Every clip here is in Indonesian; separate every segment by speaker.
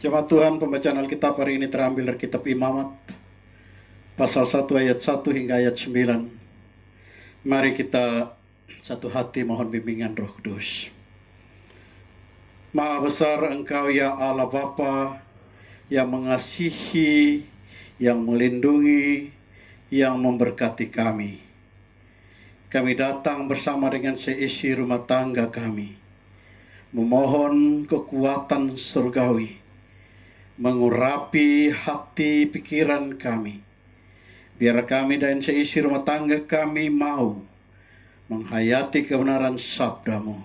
Speaker 1: Jemaat Tuhan, pembacaan Alkitab hari ini terambil dari kitab Imamat, pasal 1 ayat 1 hingga ayat 9. Mari kita satu hati mohon bimbingan Roh Kudus. Maha besar Engkau ya Allah Bapa, yang mengasihi, yang melindungi, yang memberkati kami. Kami datang bersama dengan seisi rumah tangga kami, memohon kekuatan surgawi, mengurapi hati pikiran kami. Biar kami dan seisi rumah tangga kami mau menghayati kebenaran sabdamu.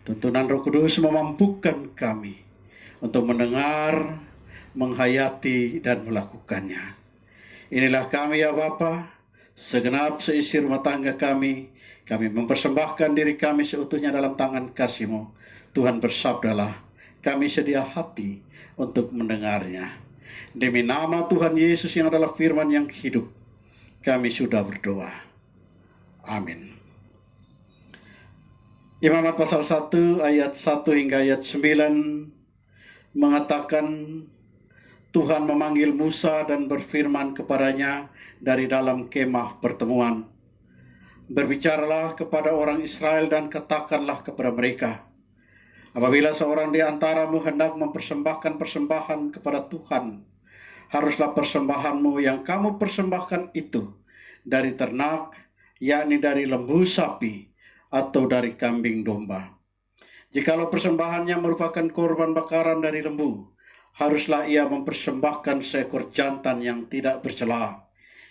Speaker 1: Tuntunan Roh Kudus memampukan kami untuk mendengar, menghayati, dan melakukannya. Inilah kami ya Bapa, segenap seisi rumah tangga kami mempersembahkan diri kami seutuhnya dalam tangan kasih-Mu. Tuhan bersabdalah, kami sedia hati untuk mendengarnya. Demi nama Tuhan Yesus yang adalah firman yang hidup, kami sudah berdoa. Amin. Imamat pasal 1 ayat 1 hingga ayat 9 mengatakan Tuhan memanggil Musa dan berfirman kepadanya dari dalam kemah pertemuan. Berbicaralah kepada orang Israel dan katakanlah kepada mereka, apabila seorang di antaramu hendak mempersembahkan persembahan kepada Tuhan, haruslah persembahanmu yang kamu persembahkan itu dari ternak, yakni dari lembu sapi atau dari kambing domba. Jikalau persembahannya merupakan korban bakaran dari lembu, haruslah ia mempersembahkan seekor jantan yang tidak bercela.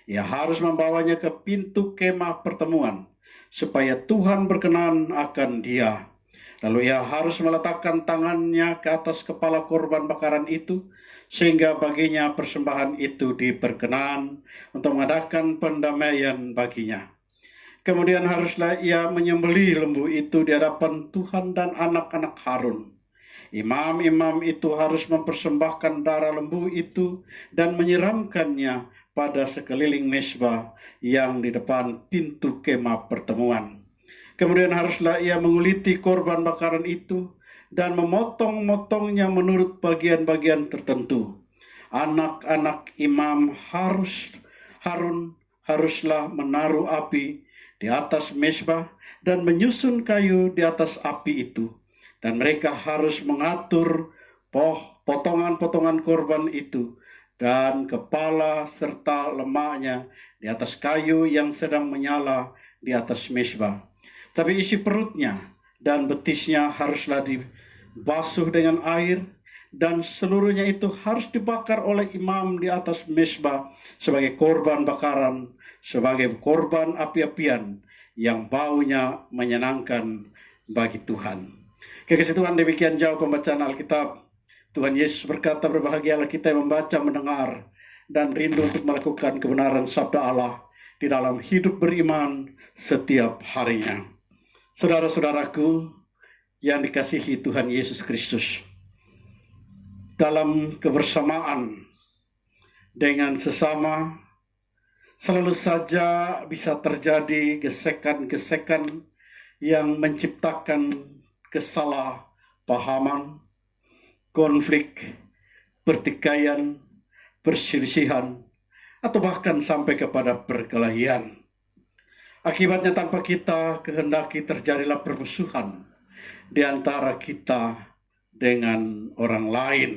Speaker 1: Ia harus membawanya ke pintu kemah pertemuan, supaya Tuhan berkenan akan dia. Lalu ia harus meletakkan tangannya ke atas kepala korban bakaran itu, sehingga baginya persembahan itu diperkenan untuk mengadakan pendamaian baginya. Kemudian haruslah ia menyembelih lembu itu di hadapan Tuhan dan anak-anak Harun. Imam-imam itu harus mempersembahkan darah lembu itu dan menyiramkannya pada sekeliling mezbah yang di depan pintu kemah pertemuan. Kemudian haruslah ia menguliti korban bakaran itu dan memotong-motongnya menurut bagian-bagian tertentu. Anak-anak imam Harun haruslah menaruh api di atas mezbah dan menyusun kayu di atas api itu. Dan mereka harus mengatur potongan-potongan korban itu dan kepala serta lemaknya di atas kayu yang sedang menyala di atas mezbah. Tapi isi perutnya dan betisnya haruslah dibasuh dengan air, dan seluruhnya itu harus dibakar oleh imam di atas mezbah sebagai korban bakaran, sebagai korban api-apian yang baunya menyenangkan bagi Tuhan. Kekasih Tuhan, demikian jauh pembacaan Alkitab. Tuhan Yesus berkata, berbahagialah kita yang membaca, mendengar, dan rindu untuk melakukan kebenaran sabda Allah di dalam hidup beriman setiap harinya. Saudara-saudaraku yang dikasihi Tuhan Yesus Kristus, dalam kebersamaan dengan sesama selalu saja bisa terjadi gesekan-gesekan yang menciptakan kesalahpahaman, konflik, pertikaian, perselisihan, atau bahkan sampai kepada perkelahian. Akibatnya tanpa kita kehendaki terjadilah permusuhan di antara kita dengan orang lain.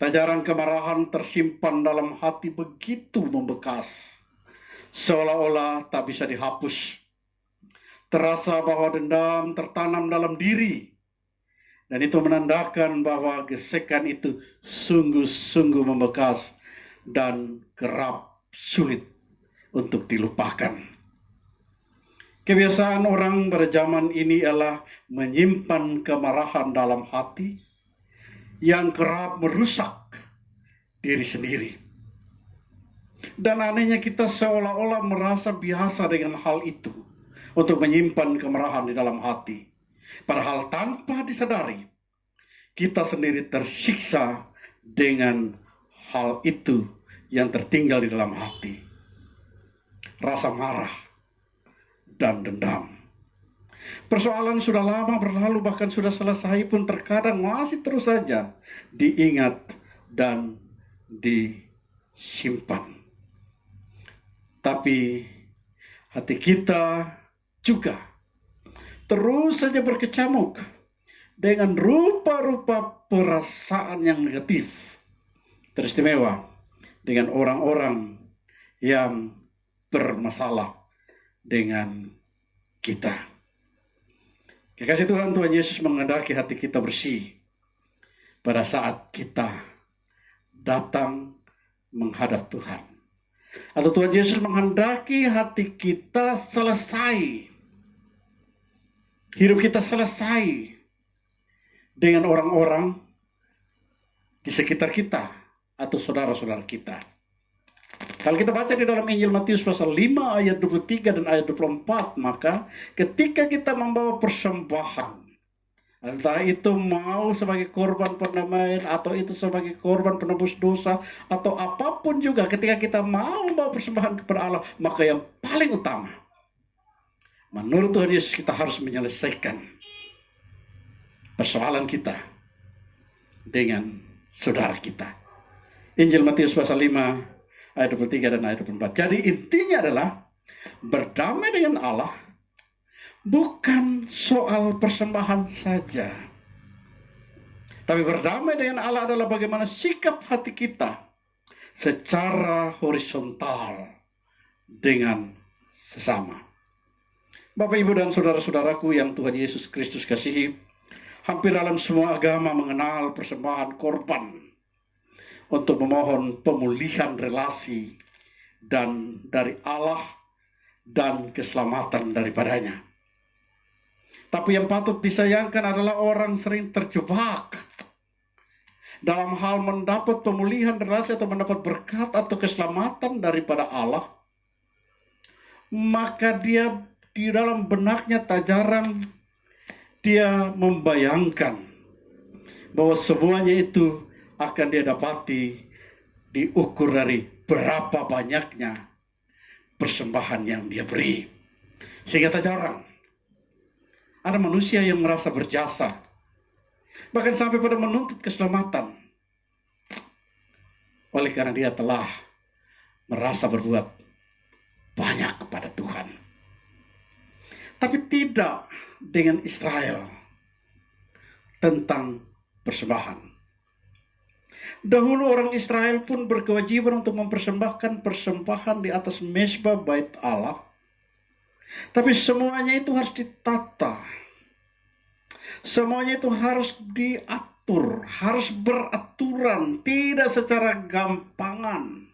Speaker 1: Tajaran kemarahan tersimpan dalam hati begitu membekas, seolah-olah tak bisa dihapus. Terasa bahwa dendam tertanam dalam diri, dan itu menandakan bahwa gesekan itu sungguh-sungguh membekas dan kerap sulit untuk dilupakan. Kebiasaan orang pada zaman ini ialah menyimpan kemarahan dalam hati yang kerap merusak diri sendiri. Dan anehnya kita seolah-olah merasa biasa dengan hal itu, untuk menyimpan kemarahan di dalam hati. Padahal tanpa disadari, kita sendiri tersiksa dengan hal itu yang tertinggal di dalam hati. Rasa marah dan dendam. Persoalan sudah lama berlalu, bahkan sudah selesai pun terkadang masih terus saja diingat dan disimpan. Tapi hati kita juga terus saja berkecamuk dengan rupa-rupa perasaan yang negatif, teristimewa dengan orang-orang yang bermasalah dengan kita. Kekasih Tuhan, Tuhan Yesus menghendaki hati kita bersih pada saat kita datang menghadap Tuhan. Atau Tuhan Yesus menghendaki hati kita selesai, hidup kita selesai dengan orang-orang di sekitar kita atau saudara-saudara kita. Kalau kita baca di dalam Injil Matius pasal 5 ayat 23 dan ayat 24, maka ketika kita membawa persembahan, entah itu mau sebagai korban pendamaian atau itu sebagai korban penebus dosa atau apapun juga, ketika kita mau membawa persembahan kepada Allah, maka yang paling utama, menurut Tuhan Yesus, kita harus menyelesaikan persoalan kita dengan saudara kita. Injil Matius pasal 5 ayat 23 dan ayat 24. Jadi intinya adalah berdamai dengan Allah bukan soal persembahan saja, tapi berdamai dengan Allah adalah bagaimana sikap hati kita secara horizontal dengan sesama. Bapak, Ibu, dan saudara-saudaraku yang Tuhan Yesus Kristus kasihi, hampir dalam semua agama mengenal persembahan korban untuk memohon pemulihan relasi dan dari Allah dan keselamatan daripadanya. Tapi yang patut disayangkan adalah orang sering terjebak dalam hal mendapat pemulihan relasi atau mendapat berkat atau keselamatan daripada Allah. Maka dia di dalam benaknya tak jarang dia membayangkan bahwa semuanya itu akan dia dapati diukur dari berapa banyaknya persembahan yang dia beri. Sehingga tak jarang ada manusia yang merasa berjasa, bahkan sampai pada menuntut keselamatan, oleh karena dia telah merasa berbuat banyak kepada Tuhan. Tapi tidak dengan Israel tentang persembahan. Dahulu orang Israel pun berkewajiban untuk mempersembahkan persembahan di atas mezbah bait Allah. Tapi semuanya itu harus ditata. Semuanya itu harus diatur, harus beraturan, tidak secara gampangan.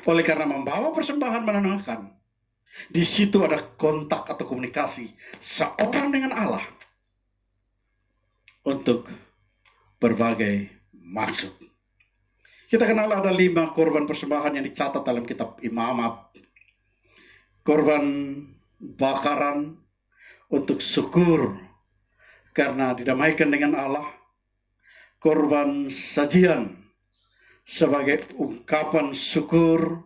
Speaker 1: Oleh karena membawa persembahan menenangkan, di situ ada kontak atau komunikasi seorang dengan Allah untuk berbagai maksud. Kita kenal ada 5 korban persembahan yang dicatat dalam kitab Imamat. Korban bakaran untuk syukur karena didamaikan dengan Allah. Korban sajian sebagai ungkapan syukur.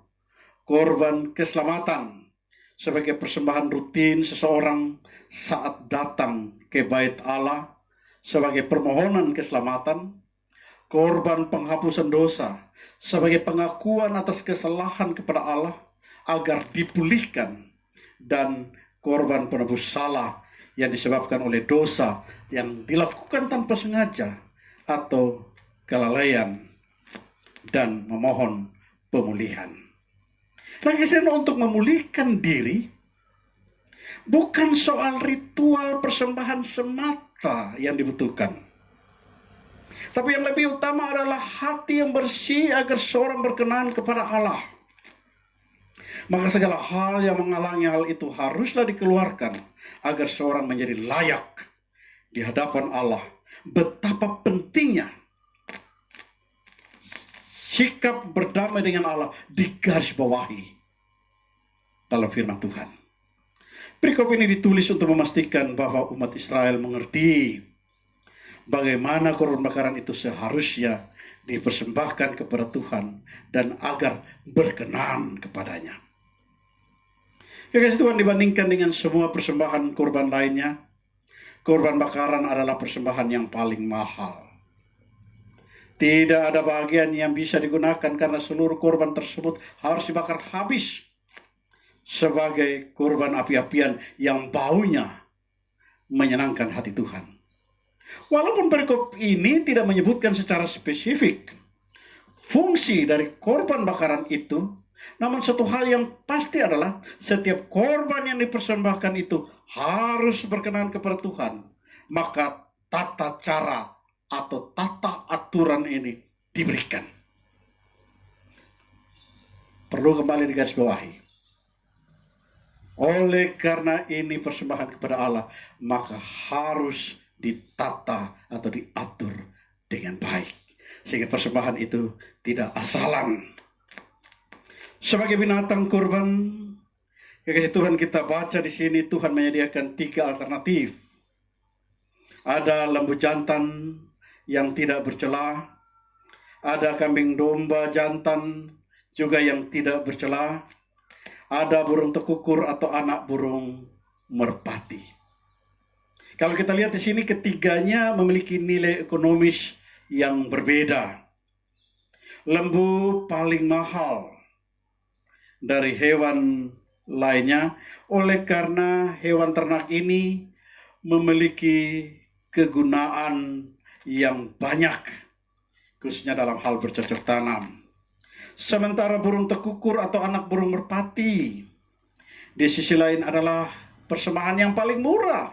Speaker 1: Korban keselamatan sebagai persembahan rutin seseorang saat datang ke bait Allah sebagai permohonan keselamatan. Korban penghapusan dosa sebagai pengakuan atas kesalahan kepada Allah agar dipulihkan, dan korban penebus salah yang disebabkan oleh dosa yang dilakukan tanpa sengaja atau kelalaian dan memohon pemulihan. Nah, untuk memulihkan diri bukan soal ritual persembahan semata yang dibutuhkan, tapi yang lebih utama adalah hati yang bersih agar seorang berkenan kepada Allah. Maka segala hal yang menghalangi hal itu haruslah dikeluarkan agar seorang menjadi layak di hadapan Allah. Betapa pentingnya sikap berdamai dengan Allah digarisbawahi dalam firman Tuhan. Perikop ini ditulis untuk memastikan bahwa umat Israel mengerti bagaimana korban bakaran itu seharusnya dipersembahkan kepada Tuhan dan agar berkenan kepadanya. Kekasih Tuhan, dibandingkan dengan semua persembahan kurban lainnya, kurban bakaran adalah persembahan yang paling mahal. Tidak ada bagian yang bisa digunakan karena seluruh kurban tersebut harus dibakar habis sebagai kurban api-apian yang baunya menyenangkan hati Tuhan. Walaupun perikop ini tidak menyebutkan secara spesifik fungsi dari korban bakaran itu, namun satu hal yang pasti adalah setiap korban yang dipersembahkan itu harus berkenan kepada Tuhan. Maka tata cara atau tata aturan ini diberikan. Perlu kembali digarisbawahi. Oleh karena ini persembahan kepada Allah, maka harus ditata atau diatur dengan baik. Sehingga persembahan itu tidak asalan. Sebagai binatang kurban, kekasih Tuhan, kita baca di sini Tuhan menyediakan 3 alternatif. Ada lembu jantan yang tidak bercela, ada kambing domba jantan juga yang tidak bercela, ada burung tekukur atau anak burung merpati. Kalau kita lihat di sini, ketiganya memiliki nilai ekonomis yang berbeda. Lembu paling mahal dari hewan lainnya, oleh karena hewan ternak ini memiliki kegunaan yang banyak, khususnya dalam hal bercocok tanam. Sementara burung tekukur atau anak burung merpati di sisi lain adalah persembahan yang paling murah,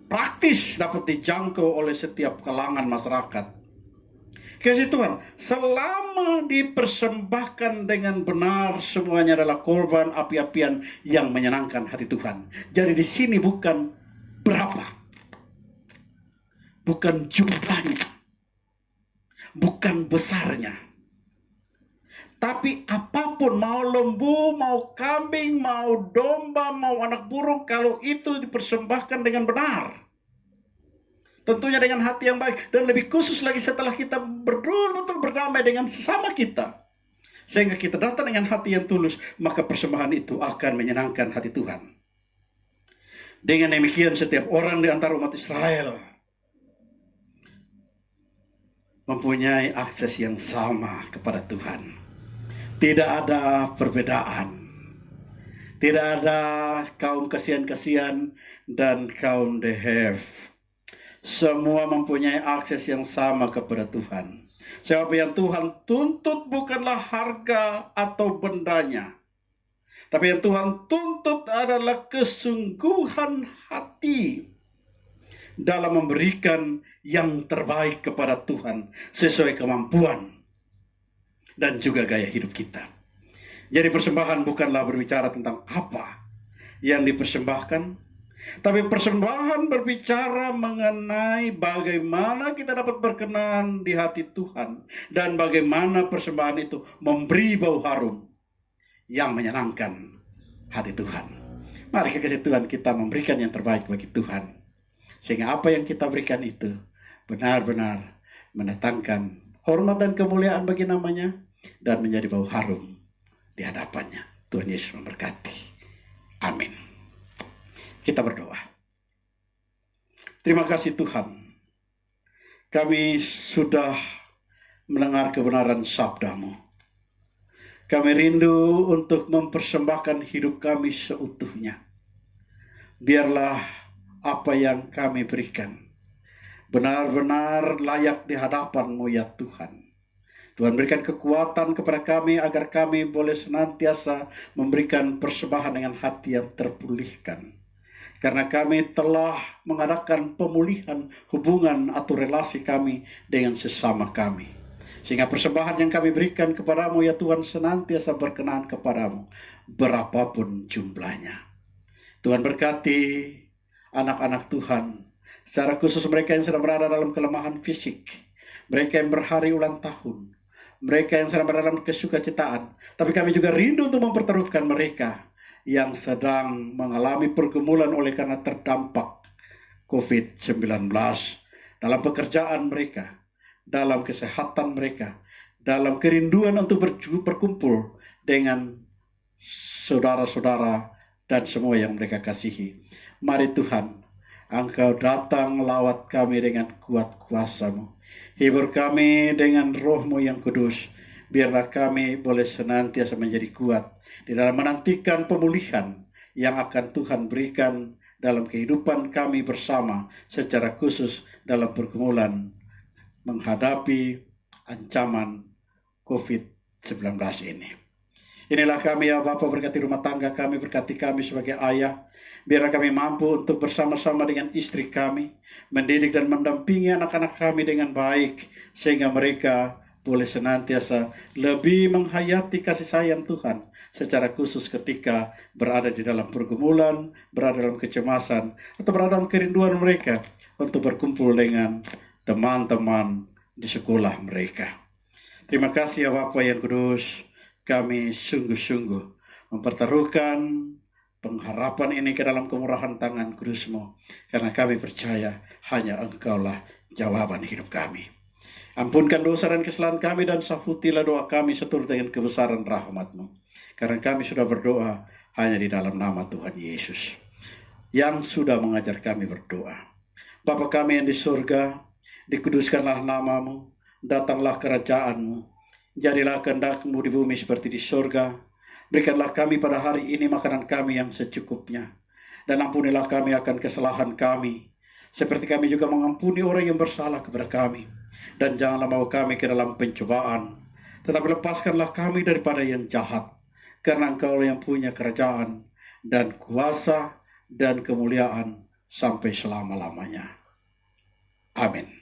Speaker 1: praktis, dapat dijangkau oleh setiap kalangan masyarakat. Kasih Tuhan, selama dipersembahkan dengan benar, semuanya adalah korban api-apian yang menyenangkan hati Tuhan. Jadi di sini bukan berapa, bukan jumlahnya, bukan besarnya, tapi apapun, mau lembu, mau kambing, mau domba, mau anak burung, kalau itu dipersembahkan dengan benar, tentunya dengan hati yang baik, dan lebih khusus lagi setelah kita betul-betul berdamai dengan sesama kita, sehingga kita datang dengan hati yang tulus, maka persembahan itu akan menyenangkan hati Tuhan. Dengan demikian, setiap orang di antara umat Israel mempunyai akses yang sama kepada Tuhan. Tidak ada perbedaan. Tidak ada kaum kasihan-kasihan dan kaum dehef. Semua mempunyai akses yang sama kepada Tuhan. Sebab yang Tuhan tuntut bukanlah harga atau bendanya, tapi yang Tuhan tuntut adalah kesungguhan hati dalam memberikan yang terbaik kepada Tuhan sesuai kemampuan dan juga gaya hidup kita. Jadi persembahan bukanlah berbicara tentang apa yang dipersembahkan, tapi persembahan berbicara mengenai bagaimana kita dapat berkenan di hati Tuhan, dan bagaimana persembahan itu memberi bau harum yang menyenangkan hati Tuhan. Mari kekasih Tuhan, kita memberikan yang terbaik bagi Tuhan, sehingga apa yang kita berikan itu benar-benar mendatangkan hormat dan kemuliaan bagi namanya, dan menjadi bau harum di hadapannya. Tuhan Yesus memberkati. Amin. Kita berdoa. Terima kasih Tuhan, kami sudah mendengar kebenaran sabda-Mu. Kami rindu untuk mempersembahkan hidup kami seutuhnya. Biarlah apa yang kami berikan benar-benar layak di hadapan-Mu ya Tuhan. Tuhan, berikan kekuatan kepada kami agar kami boleh senantiasa memberikan persembahan dengan hati yang terpulihkan. Karena kami telah mengadakan pemulihan hubungan atau relasi kami dengan sesama kami. Sehingga persembahan yang kami berikan kepadamu ya Tuhan senantiasa berkenan kepadamu, berapapun jumlahnya. Tuhan berkati anak-anak Tuhan, secara khusus mereka yang sedang berada dalam kelemahan fisik, mereka yang berhari ulang tahun, mereka yang sedang berada dalam kesukacitaan. Tapi kami juga rindu untuk mempertaruhkan mereka yang sedang mengalami pergumulan oleh karena terdampak COVID-19, dalam pekerjaan mereka, dalam kesehatan mereka, dalam kerinduan untuk berkumpul dengan saudara-saudara dan semua yang mereka kasihi. Mari Tuhan, Engkau datang lawat kami dengan kuat kuasa-Mu. Hibur kami dengan Roh-Mu yang kudus. Biarlah kami boleh senantiasa menjadi kuat di dalam menantikan pemulihan yang akan Tuhan berikan dalam kehidupan kami bersama, secara khusus dalam pergumulan menghadapi ancaman COVID-19 ini. Inilah kami ya Bapa, berkati rumah tangga kami, berkati kami sebagai ayah. Biarlah kami mampu untuk bersama-sama dengan istri kami, mendidik dan mendampingi anak-anak kami dengan baik, sehingga mereka boleh senantiasa lebih menghayati kasih sayang Tuhan, secara khusus ketika berada di dalam pergumulan, berada dalam kecemasan, atau berada dalam kerinduan mereka untuk berkumpul dengan teman-teman di sekolah mereka. Terima kasih ya Bapa yang kudus, kami sungguh-sungguh mempertaruhkan pengharapan ini ke dalam kemurahan tangan kudus-Mu, karena kami percaya hanya Engkaulah jawaban hidup kami. Ampunkan dosa dan kesalahan kami, dan sahutilah doa kami seturut dengan kebesaran rahmat-Mu, karena kami sudah berdoa hanya di dalam nama Tuhan Yesus yang sudah mengajar kami berdoa. Bapa kami yang di surga, dikuduskanlah nama-Mu, datanglah kerajaan-Mu, jadilah kehendak-Mu di bumi seperti di surga. Berikanlah kami pada hari ini makanan kami yang secukupnya, dan ampunilah kami akan kesalahan kami, seperti kami juga mengampuni orang yang bersalah kepada kami. Dan janganlah bawa kami ke dalam pencobaan, tetapi lepaskanlah kami daripada yang jahat, karena Engkau yang punya kerajaan dan kuasa dan kemuliaan sampai selama-lamanya. Amin.